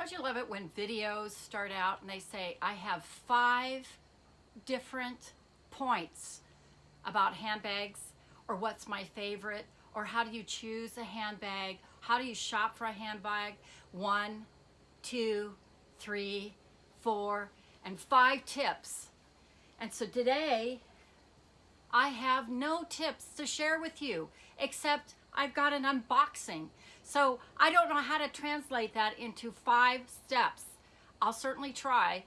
Don't you love it when videos start out and they say, I have 5 different points about handbags, or what's my favorite, or how do you choose a handbag, how do you shop for a handbag, 1, 2, 3, 4, and 5 tips. And so today, I have no tips to share with you, except I've got an unboxing. So I don't know how to translate that into 5 steps. I'll certainly try.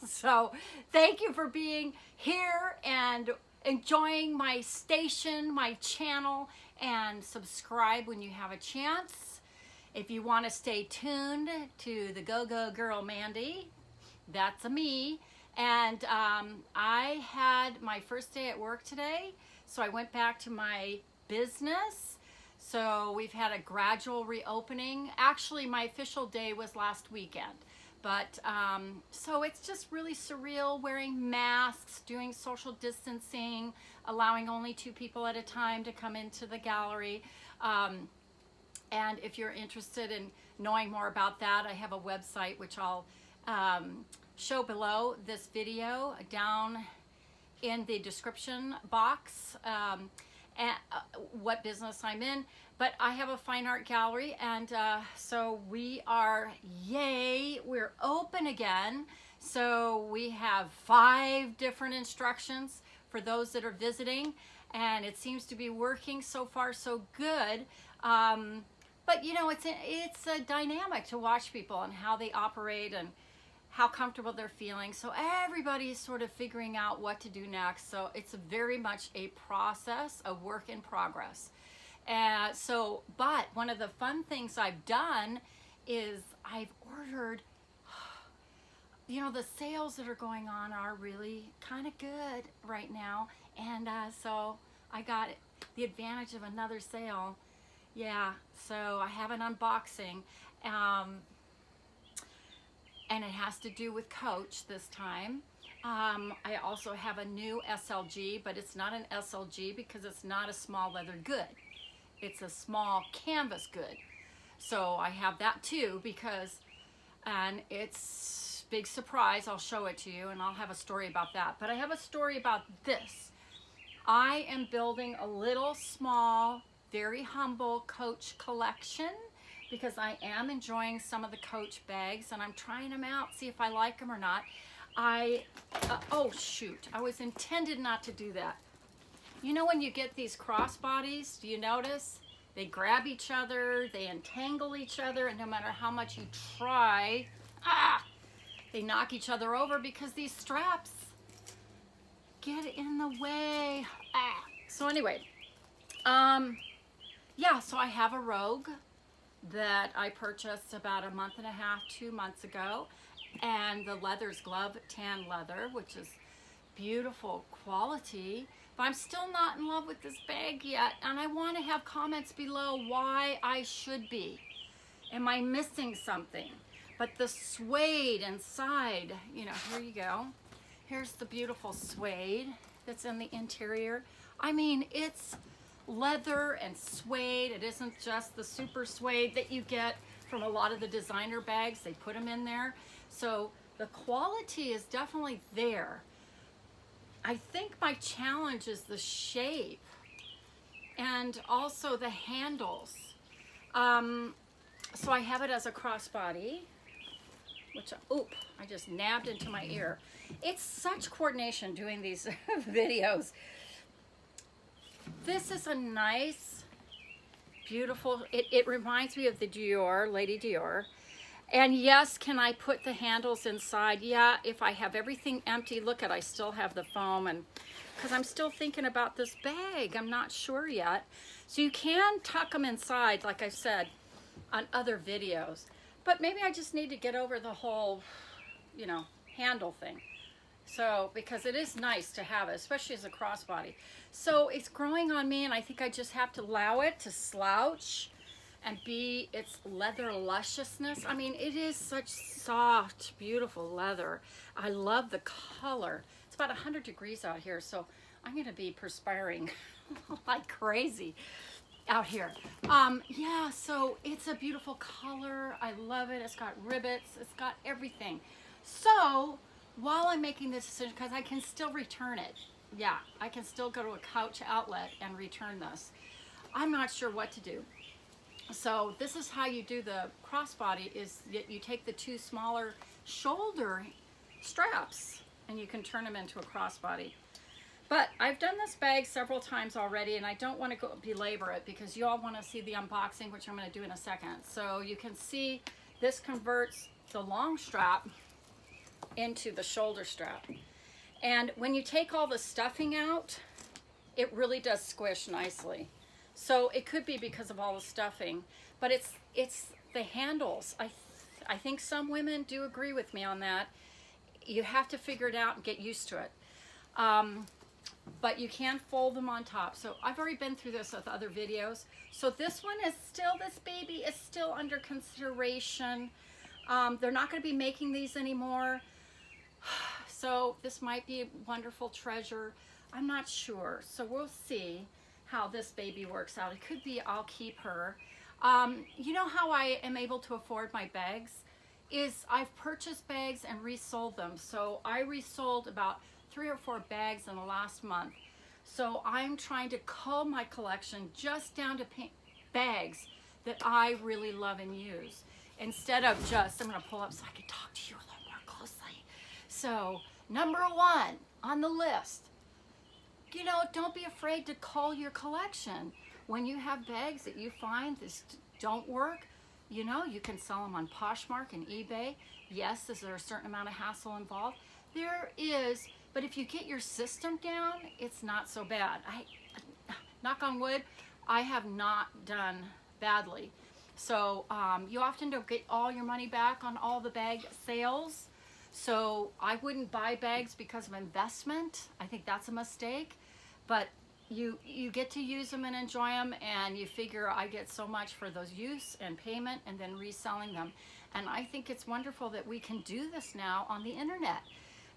So thank you for being here and enjoying my station, my channel, and subscribe when you have a chance. If you want to stay tuned to the Go-Go Girl Mandy, that's a me. And I had my first day at work today, so I went back to my business. So we've had a gradual reopening. Actually, my official day was last weekend. But so it's just really surreal, wearing masks, doing social distancing, allowing only 2 people at a time to come into the gallery. And if you're interested in knowing more about that, I have a website which I'll show below this video down in the description box, and what business I'm in. But I have a fine art gallery, and so we are, yay, we're open again. So we have 5 different instructions for those that are visiting, and it seems to be working so far so good. But you know, it's a dynamic to watch people and how they operate and how comfortable they're feeling. So everybody's sort of figuring out what to do next. So it's very much a process, a work in progress. But one of the fun things I've done is I've ordered, you know, the sales that are going on are really kind of good right now. And so I got the advantage of another sale. Yeah, so I have an unboxing. And it has to do with Coach this time. I also have a new SLG, but it's not an SLG because it's not a small leather good. It's a small canvas good. So I have that too and it's big surprise. I'll show it to you and I'll have a story about that. But I have a story about this. I am building a little small, very humble Coach collection, because I am enjoying some of the Coach bags and I'm trying them out, see if I like them or not. Oh shoot, I was intended not to do that. You know when you get these crossbodies, do you notice? They grab each other, they entangle each other, and no matter how much you try, they knock each other over because these straps get in the way. So anyway, yeah, so I have a Rogue that I purchased about 1.5 months, 2 months ago, and the leather's glove tan leather, which is beautiful quality, but I'm still not in love with this bag yet, and I want to have comments below why I should be. Am I missing something? But the suede inside, you know, here you go. Here's the beautiful suede that's in the interior. I mean, it's leather and suede. It isn't just the super suede that you get from a lot of the designer bags. They put them in there. So the quality is definitely there. I think my challenge is the shape and also the handles. So I have it as a crossbody, which, I just nabbed into my ear. It's such coordination doing these videos. This is a nice, beautiful, it reminds me of the Dior, Lady Dior. And yes, can I put the handles inside? Yeah, if I have everything empty, look at, I still have the foam, and because I'm still thinking about this bag, I'm not sure yet. So you can tuck them inside, like I said, on other videos. But maybe I just need to get over the whole, you know, handle thing. So, because it is nice to have it, especially as a crossbody. So it's growing on me, and I think I just have to allow it to slouch and be its leather lusciousness. I mean, it is such soft, beautiful leather. I love the color. It's about 100 degrees out here, so I'm gonna be perspiring like crazy. out here. Yeah, so it's a beautiful color. I love it. It's got rivets. It's got everything. So while I'm making this decision, because I can still return it. Yeah, I can still go to a couch outlet and return this. I'm not sure what to do. So this is how you do the crossbody, is that you take the two smaller shoulder straps and you can turn them into a crossbody. But I've done this bag several times already, and I don't want to belabor it because you all want to see the unboxing, which I'm going to do in a second. So you can see this converts the long strap into the shoulder strap. And when you take all the stuffing out, it really does squish nicely. So it could be because of all the stuffing, but it's the handles. I think some women do agree with me on that. You have to figure it out and get used to it. But you can fold them on top. So I've already been through this with other videos. So this one is still, this baby is still under consideration. They're not going to be making these anymore. So this might be a wonderful treasure. I'm not sure. So we'll see how this baby works out. It could be I'll keep her. You know how I am able to afford my bags? Is I've purchased bags and resold them. So I resold about 3 or 4 bags in the last month. So I'm trying to cull my collection just down to bags that I really love and use. Instead of just, I'm gonna pull up so I can talk to you a little more closely. So number 1 on the list, you know, don't be afraid to cull your collection. When you have bags that you find this don't work, you know, you can sell them on Poshmark and eBay. Yes, is there a certain amount of hassle involved? There is, but if you get your system down, it's not so bad. Knock on wood, I have not done badly. So you often don't get all your money back on all the bag sales. So I wouldn't buy bags because of investment. I think that's a mistake. But you get to use them and enjoy them, and you figure I get so much for those use and payment and then reselling them. And I think it's wonderful that we can do this now on the internet.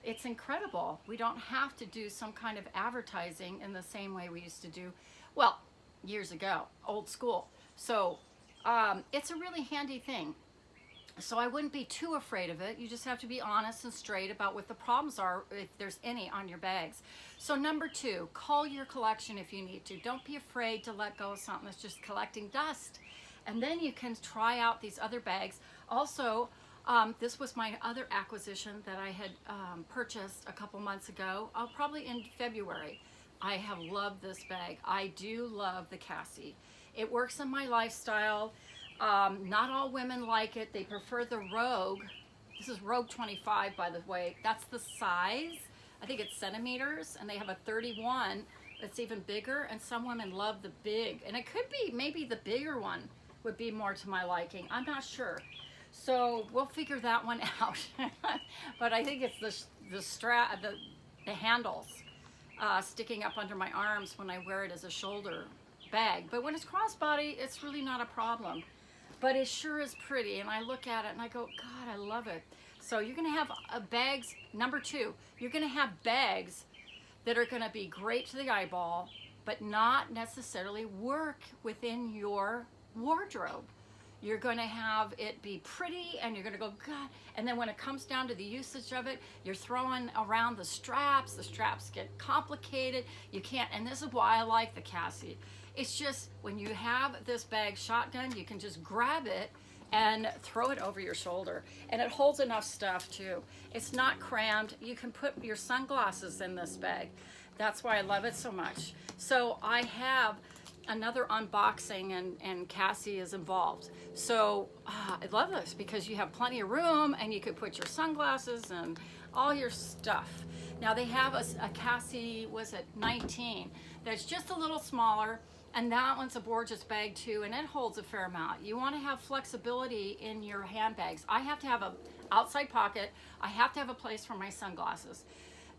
It's incredible. We don't have to do some kind of advertising in the same way we used to do, well, years ago, old school. So it's a really handy thing. So I wouldn't be too afraid of it. You just have to be honest and straight about what the problems are, if there's any, on your bags. So number 2, cull your collection if you need to. Don't be afraid to let go of something that's just collecting dust. And then you can try out these other bags. Also, this was my other acquisition that I had purchased a couple months ago, probably in February. I have loved this bag. I do love the Cassie. It works in my lifestyle. Not all women like it. They prefer the Rogue. This is Rogue 25, by the way. That's the size. I think it's centimeters, and they have a 31 that's even bigger, and some women love the big. And it could be maybe the bigger one would be more to my liking. I'm not sure. So we'll figure that one out. But I think it's the strap, the handles sticking up under my arms when I wear it as a shoulder bag. But when it's crossbody, it's really not a problem. But it sure is pretty, and I look at it and I go, God, I love it. So you're gonna have bags, number 2, you're gonna have bags that are gonna be great to the eyeball, but not necessarily work within your wardrobe. You're gonna have it be pretty, and you're gonna go, God, and then when it comes down to the usage of it, you're throwing around the straps get complicated, you can't, and this is why I like the Cassie. It's just, when you have this bag shotgun, you can just grab it and throw it over your shoulder. And it holds enough stuff too. It's not crammed. You can put your sunglasses in this bag. That's why I love it so much. So I have another unboxing, and Cassie is involved. So I love this because you have plenty of room, and you could put your sunglasses and all your stuff. Now they have a Cassie, was it 19, that's just a little smaller. And that one's a gorgeous bag too, and it holds a fair amount. You want to have flexibility in your handbags. I have to have an outside pocket. I have to have a place for my sunglasses,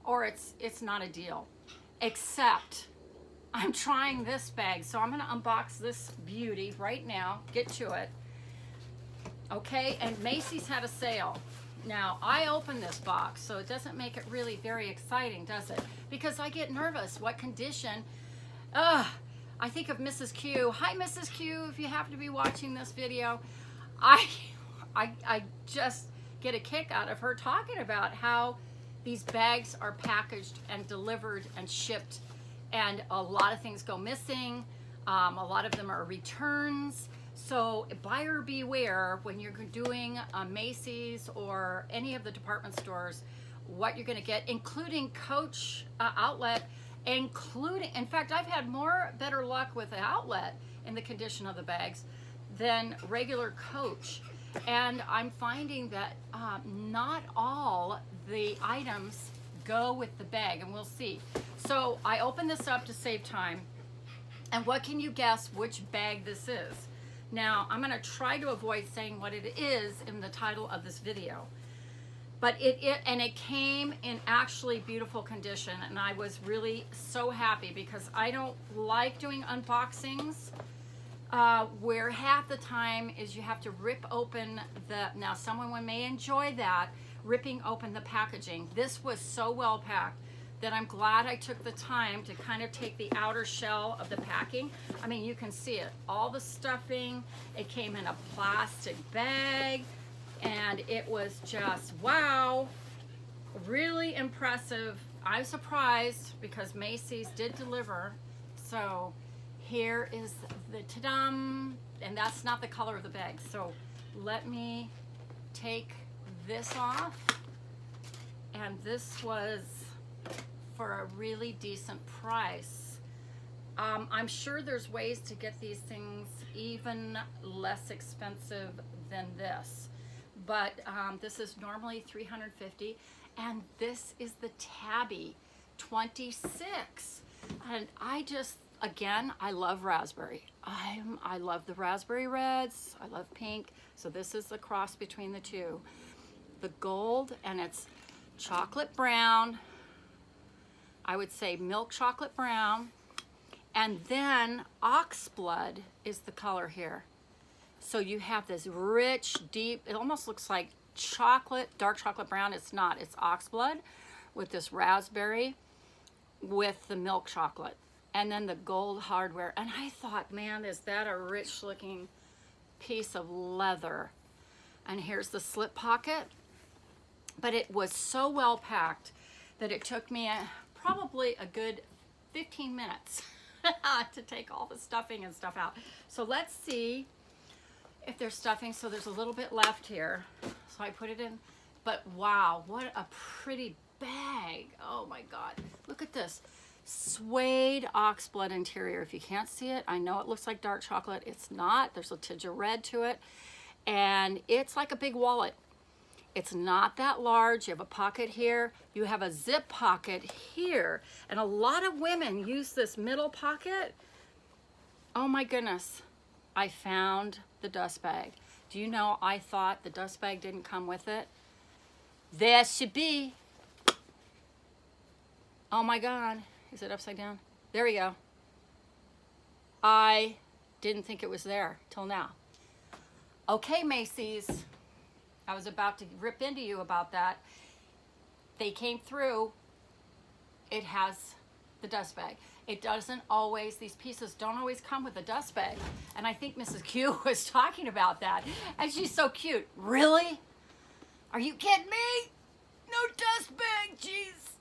or it's not a deal. Except I'm trying this bag, so I'm going to unbox this beauty right now. Get to it. Okay, and Macy's had a sale. Now, I opened this box, so it doesn't make it really very exciting, does it? Because I get nervous. What condition? I think of Mrs. Q. Hi, Mrs. Q, if you happen to be watching this video. I just get a kick out of her talking about how these bags are packaged and delivered and shipped, and a lot of things go missing. A lot of them are returns. So buyer beware when you're doing a Macy's or any of the department stores, what you're going to get, including Coach outlet, including, in fact, I've had better luck with the outlet in the condition of the bags than regular Coach. And I'm finding that not all the items go with the bag, and we'll see. So I opened this up to save time. And what can you guess which bag this is? Now, I'm going to try to avoid saying what it is in the title of this video. But it came in actually beautiful condition, and I was really so happy because I don't like doing unboxings where half the time is you have to rip open now someone may enjoy that, ripping open the packaging. This was so well packed that I'm glad I took the time to kind of take the outer shell of the packing. I mean, you can see it, all the stuffing. It came in a plastic bag, and it was just, wow, really impressive. I'm surprised because Macy's did deliver. So here is the ta-dam, and that's not the color of the bag. So let me take this off, and this was for a really decent price. I'm sure there's ways to get these things even less expensive than this, but this is normally $350, and this is the Tabby 26. And I just, again, I love raspberry. I love the raspberry reds. I love pink. So this is the cross between the two. The gold, and it's chocolate brown. I would say milk chocolate brown. And then ox blood is the color here. So you have this rich, deep, it almost looks like chocolate, dark chocolate brown. It's not, it's ox blood with this raspberry with the milk chocolate. And then the gold hardware. And I thought, man, is that a rich looking piece of leather. And here's the slip pocket. But it was so well packed that it took me probably a good 15 minutes to take all the stuffing and stuff out. So let's see if there's stuffing. So there's a little bit left here. So I put it in. But wow, what a pretty bag. Oh my God. Look at this. Suede ox blood interior. If you can't see it, I know it looks like dark chocolate. It's not. There's a tinge of red to it. And it's like a big wallet. It's not that large. You have a pocket here. You have a zip pocket here. And a lot of women use this middle pocket. Oh my goodness. I found the dust bag. Do you know I thought the dust bag didn't come with it? There should be. Oh my God. Is it upside down? There we go. I didn't think it was there till now. Okay, Macy's. I was about to rip into you about that. They came through. It has the dust bag. It doesn't always, these pieces don't always come with a dust bag. And I think Mrs. Q was talking about that. And she's so cute. Really? Are you kidding me? No dust bag, jeez.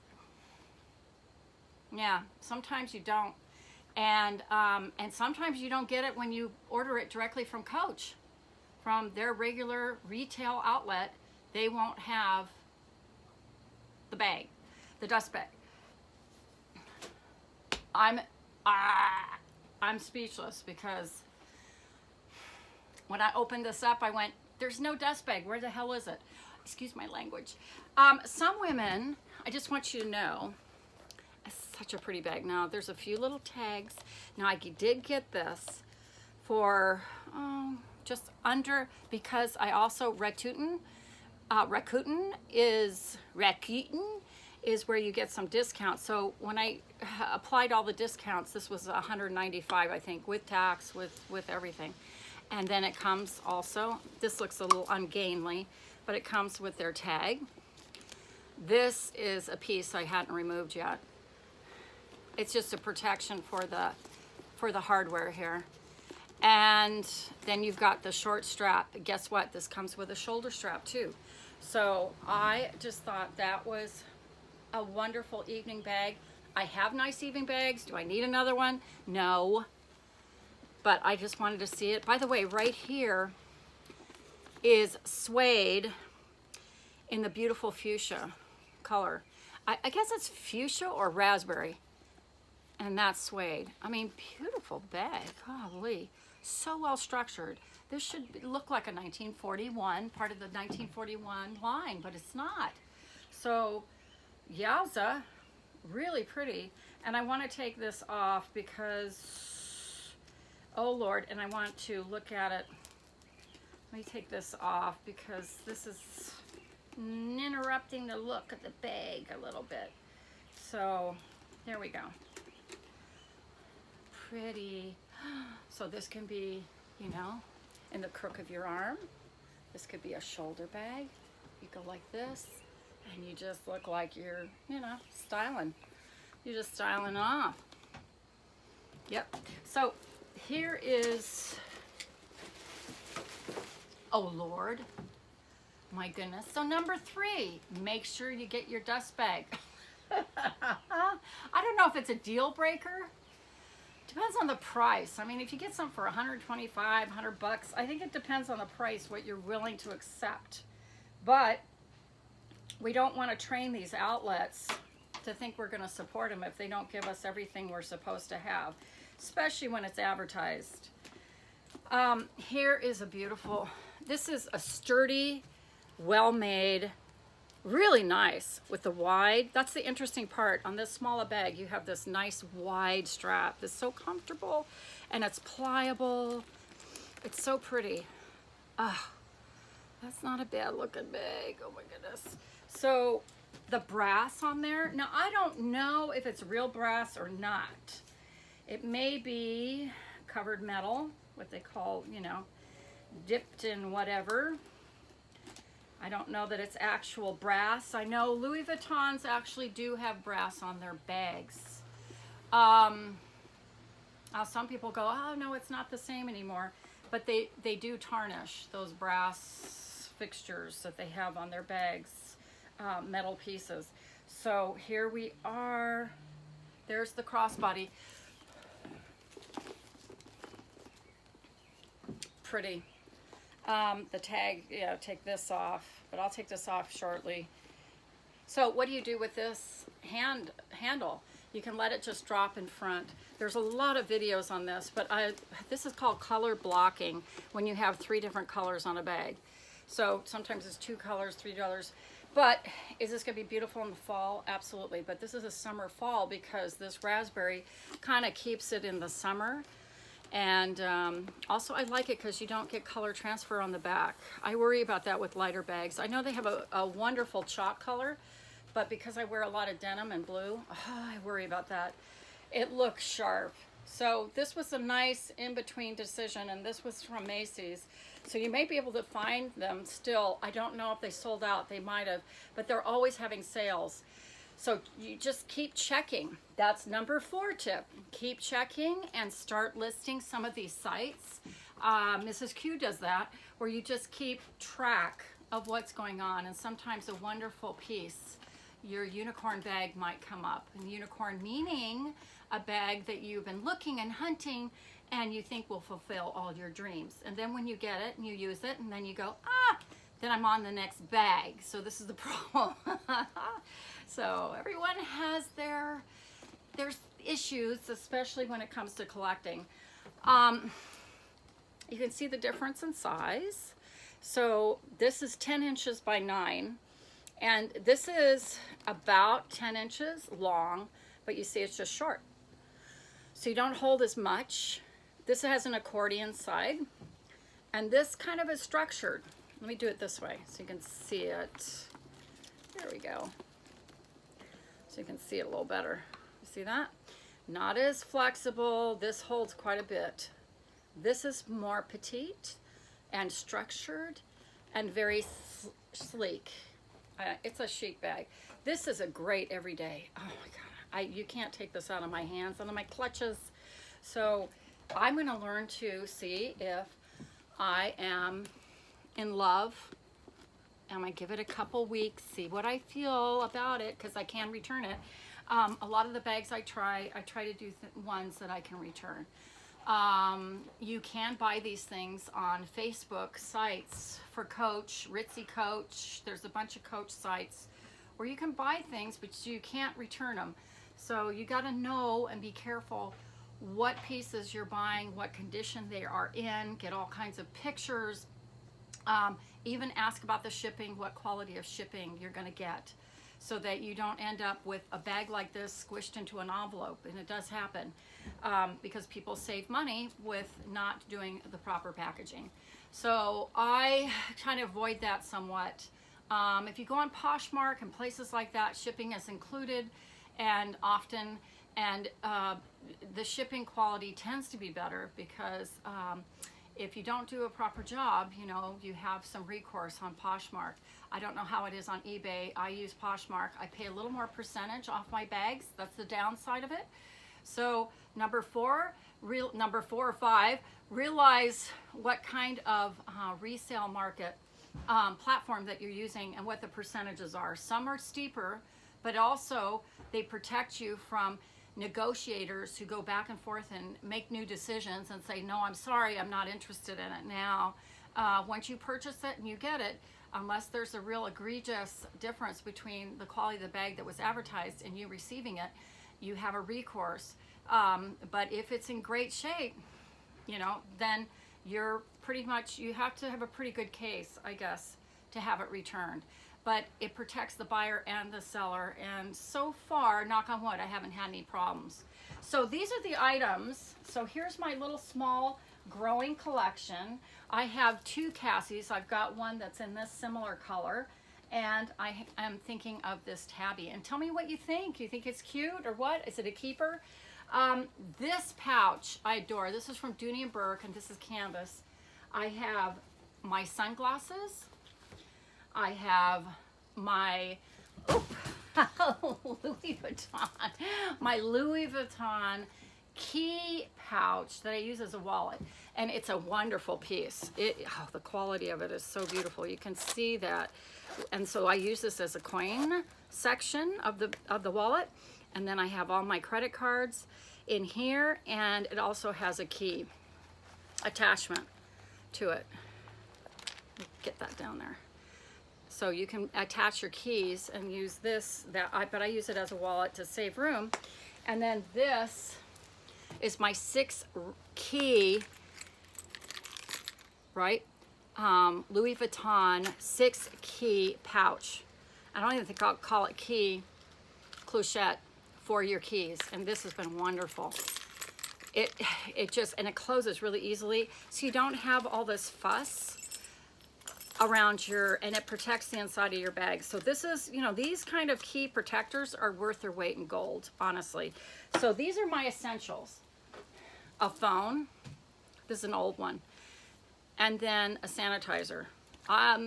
Yeah, sometimes you don't. And sometimes you don't get it when you order it directly from Coach. From their regular retail outlet, they won't have the bag, the dust bag. I'm speechless because when I opened this up, I went, there's no dust bag. Where the hell is it? Excuse my language. Some women, I just want you to know, it's such a pretty bag. Now, there's a few little tags. Now, I did get this for just under, because I also, Rakuten is where you get some discounts. So when I applied all the discounts, this was $195, I think, with tax, with everything. And then it comes also, this looks a little ungainly, but it comes with their tag. This is a piece I hadn't removed yet. It's just a protection for for the hardware here. And then you've got the short strap. Guess what? This comes with a shoulder strap too. So I just thought that was a wonderful evening bag. I have nice evening bags. Do I need another one? No. But I just wanted to see it. By the way, right here is suede in the beautiful fuchsia color. I guess it's fuchsia or raspberry. And that's suede. I mean, beautiful bag. Holy. So well structured. This should look like a 1941, part of the 1941 line, but it's not. So, yowza, really pretty. And I want to take this off because, oh Lord, and I want to look at it. Let me take this off because this is interrupting the look of the bag a little bit. So, there we go. Pretty. So this can be, you know, in the crook of your arm. This could be a shoulder bag. You go like this and you just look like you're, you know, styling. You're just styling off. Yep. So here is, oh Lord, my goodness. So number 3, make sure you get your dust bag. I don't know if it's a deal breaker. Depends on the price. I mean, if you get some for 125, 100 bucks, I think it depends on the price, what you're willing to accept. But we don't want to train these outlets to think we're going to support them if they don't give us everything we're supposed to have, especially when it's advertised. Here is a beautiful, this is a sturdy, well-made, really nice with the wide. That's the interesting part. On this smaller bag, you have this nice wide strap. It's so comfortable and it's pliable. It's so pretty. Ah, that's not a bad looking bag. Oh my goodness. So the brass on there, now I don't know if it's real brass or not. It may be covered metal, what they call, you know, dipped in whatever. I don't know that it's actual brass. I know Louis Vuittons actually do have brass on their bags. Some people go, oh no, it's not the same anymore. But they do tarnish those brass fixtures that they have on their bags, metal pieces. So here we are. There's the crossbody. Pretty. The tag, yeah, take this off, but I'll take this off shortly. So what do you do with this handle? You can let it just drop in front. There's a lot of videos on this, but this is called color blocking when you have 3 different colors on a bag. So sometimes it's 2 colors, 3 colors. But is this going to be beautiful in the fall? Absolutely. But this is a summer fall because this raspberry kind of keeps it in the summer. And also I like it because you don't get color transfer on the back. I worry about that with lighter bags. I know they have a wonderful chalk color, but because I wear a lot of denim and blue, I worry about that. It looks sharp. So this was a nice in-between decision, and this was from Macy's. So you may be able to find them still. I don't know if they sold out. They might have, but they're always having sales. So you just keep checking. That's number 4 tip. Keep checking and start listing some of these sites. Mrs. Q does that, where you just keep track of what's going on. And sometimes a wonderful piece, your unicorn bag might come up. And unicorn meaning a bag that you've been looking and hunting and you think will fulfill all your dreams. And then when you get it and you use it and then you go, then I'm on the next bag. So this is the problem. So everyone has their issues, especially when it comes to collecting. You can see the difference in size. So this is 10 inches by 9, and this is about 10 inches long, but you see it's just short. So you don't hold as much. This has an accordion side, and this kind of is structured. Let me do it this way so you can see it. There we go. So you can see it a little better. You see that? Not as flexible. This holds quite a bit. This is more petite and structured and very sleek. It's a chic bag. This is a great everyday. Oh my God. You can't take this out of my hands, out of my clutches. So I'm going to learn to see if I am in love. I'm going to give it a couple weeks, see what I feel about it, because I can return it. A lot of the bags I try to do ones that I can return. You can buy these things on Facebook sites for Coach, Ritzy Coach. There's a bunch of Coach sites where you can buy things, but you can't return them. So you got to know and be careful what pieces you're buying, what condition they are in, get all kinds of pictures. Even ask about the shipping, what quality of shipping you're going to get, so that you don't end up with a bag like this squished into an envelope. And it does happen because people save money with not doing the proper packaging. So I kind of avoid that somewhat. If you go on Poshmark and places like that, shipping is included, and often, and the shipping quality tends to be better because if you don't do a proper job, you know, you have some recourse on Poshmark. I don't know how it is on eBay. I use Poshmark. I pay a little more percentage off my bags. That's the downside of it. So number four or five, realize what kind of resale market platform that you're using and what the percentages are. Some are steeper, but also they protect you from negotiators who go back and forth and make new decisions and say, no, I'm sorry, I'm not interested in it now. Once you purchase it and you get it, unless there's a real egregious difference between the quality of the bag that was advertised and you receiving it, you have a recourse. But if it's in great shape, you know, then you're pretty much, you have to have a pretty good case, I guess, to have it returned. But it protects the buyer and the seller, and so far, knock on wood, I haven't had any problems. So these are the items. So here's my little small growing collection. I have two Cassies. I've got one that's in this similar color, and I am thinking of this Tabby. And tell me what you think. You think it's cute or what? Is it a keeper? This pouch I adore. This is from Dooney & Burke, and this is canvas. I have my sunglasses. I have my Louis Vuitton, my Louis Vuitton key pouch that I use as a wallet, and it's a wonderful piece. The quality of it is so beautiful. You can see that, and so I use this as a coin section of the wallet, and then I have all my credit cards in here, and it also has a key attachment to it. Get that down there. So you can attach your keys and use this, but I use it as a wallet to save room. And then this is my 6 key, right? Louis Vuitton 6 key pouch. I don't even think I'll call it key, clochette for your keys. And this has been wonderful. It closes really easily. So you don't have all this fuss around and it protects the inside of your bag. So this is, you know, these kind of key protectors are worth their weight in gold, honestly. So these are my essentials. A phone, this is an old one, and then a sanitizer.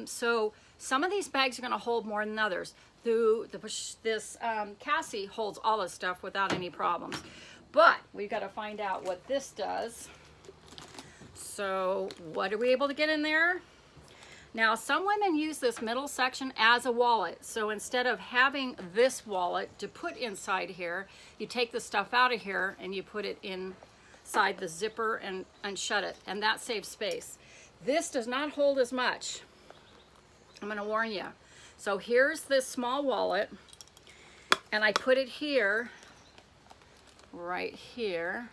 So some of these bags are gonna hold more than others. This Cassie holds all this stuff without any problems. But we've gotta find out what this does. So what are we able to get in there? Now, some women use this middle section as a wallet. So instead of having this wallet to put inside here, you take the stuff out of here and you put it inside the zipper and shut it, and that saves space. This does not hold as much. I'm gonna warn you. So here's this small wallet, and I put it here, right here,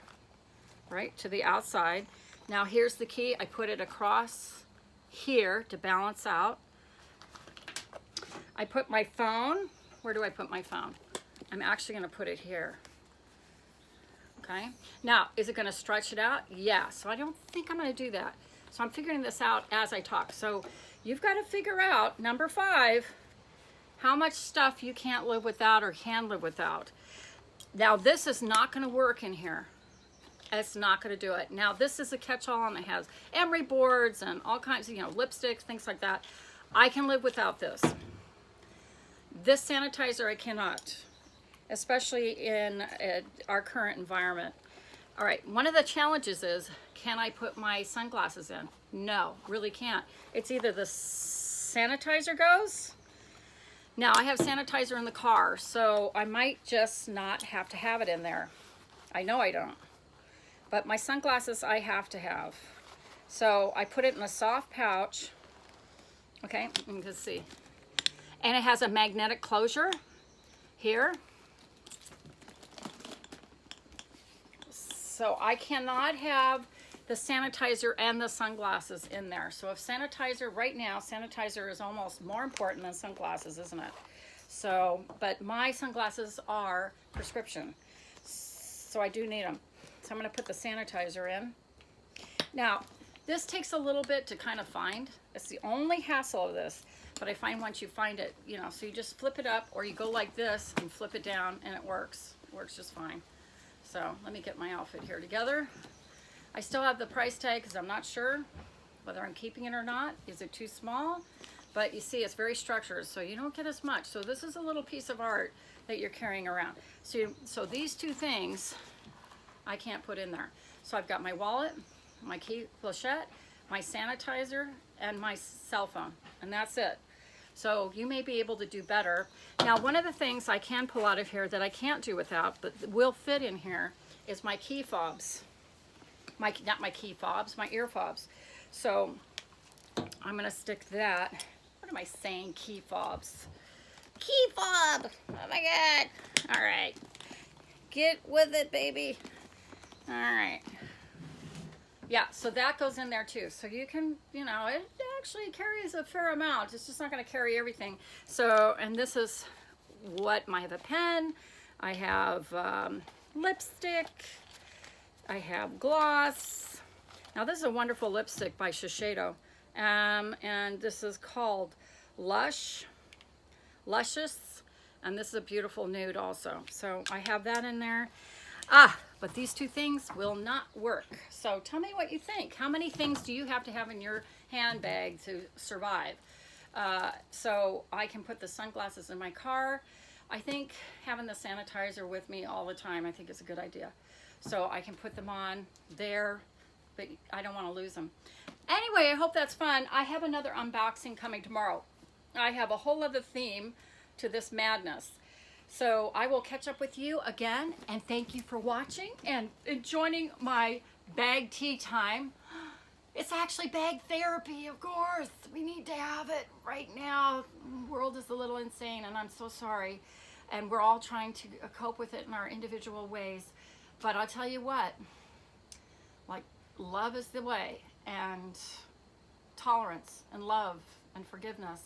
right to the outside. Now here's the key. I put it across here to balance out. I put my phone, where do I put my phone? I'm actually gonna put it here. Okay, now is it gonna stretch it out? Yeah, so I don't think I'm gonna do that. So I'm figuring this out as I talk. So you've got to figure out, number 5, how much stuff you can't live without or can live without. Now this is not gonna work in here. It's not going to do it. Now this is a catch-all, and it has emery boards and all kinds of, you know, lipsticks, things like that. I can live without this. This sanitizer I cannot, especially in our current environment. All right, one of the challenges is, can I put my sunglasses in? No, really can't. It's either the sanitizer goes. Now I have sanitizer in the car, so I might just not have to have it in there. I know I don't, but my sunglasses I have to have. So I put it in a soft pouch. Okay, you can see. And it has a magnetic closure here. So I cannot have the sanitizer and the sunglasses in there. So if sanitizer, right now, sanitizer is almost more important than sunglasses, isn't it? So, but my sunglasses are prescription. So I do need them. So I'm gonna put the sanitizer in. Now, this takes a little bit to kind of find. It's the only hassle of this. But I find once you find it, you know, so you just flip it up or you go like this and flip it down and it works. It works just fine. So let me get my outfit here together. I still have the price tag because I'm not sure whether I'm keeping it or not. Is it too small? But you see, it's very structured, so you don't get as much. So this is a little piece of art that you're carrying around. So these two things I can't put in there. So I've got my wallet, my key flechette, my sanitizer, and my cell phone, and that's it. So you may be able to do better. Now, one of the things I can pull out of here that I can't do without, but will fit in here, is my key fobs. Not my key fobs, my ear fobs. So I'm gonna stick that. What am I saying? Key fobs. Key fob! Oh my God! All right, get with it, baby. All right. Yeah, so that goes in there too. So you can, you know, it actually carries a fair amount. It's just not going to carry everything. So, and this is what I have: a pen, I have lipstick, I have gloss. Now this is a wonderful lipstick by Shiseido, and this is called Luscious, and this is a beautiful nude also. So I have that in there. But these two things will not work. So tell me what you think. How many things do you have to have in your handbag to survive? So I can put the sunglasses in my car. I think having the sanitizer with me all the time, I think is a good idea. So I can put them on there, but I don't want to lose them. Anyway, I hope that's fun. I have another unboxing coming tomorrow. I have a whole other theme to this madness. So I will catch up with you again, and thank you for watching and joining my bag tea time. It's actually bag therapy, of course. We need to have it right now. The world is a little insane, and I'm so sorry. And we're all trying to cope with it in our individual ways. But I'll tell you what, like, love is the way, and tolerance and love and forgiveness.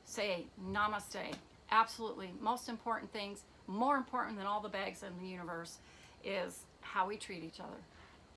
Say namaste. Absolutely, most important things, more important than all the bags in the universe, is how we treat each other.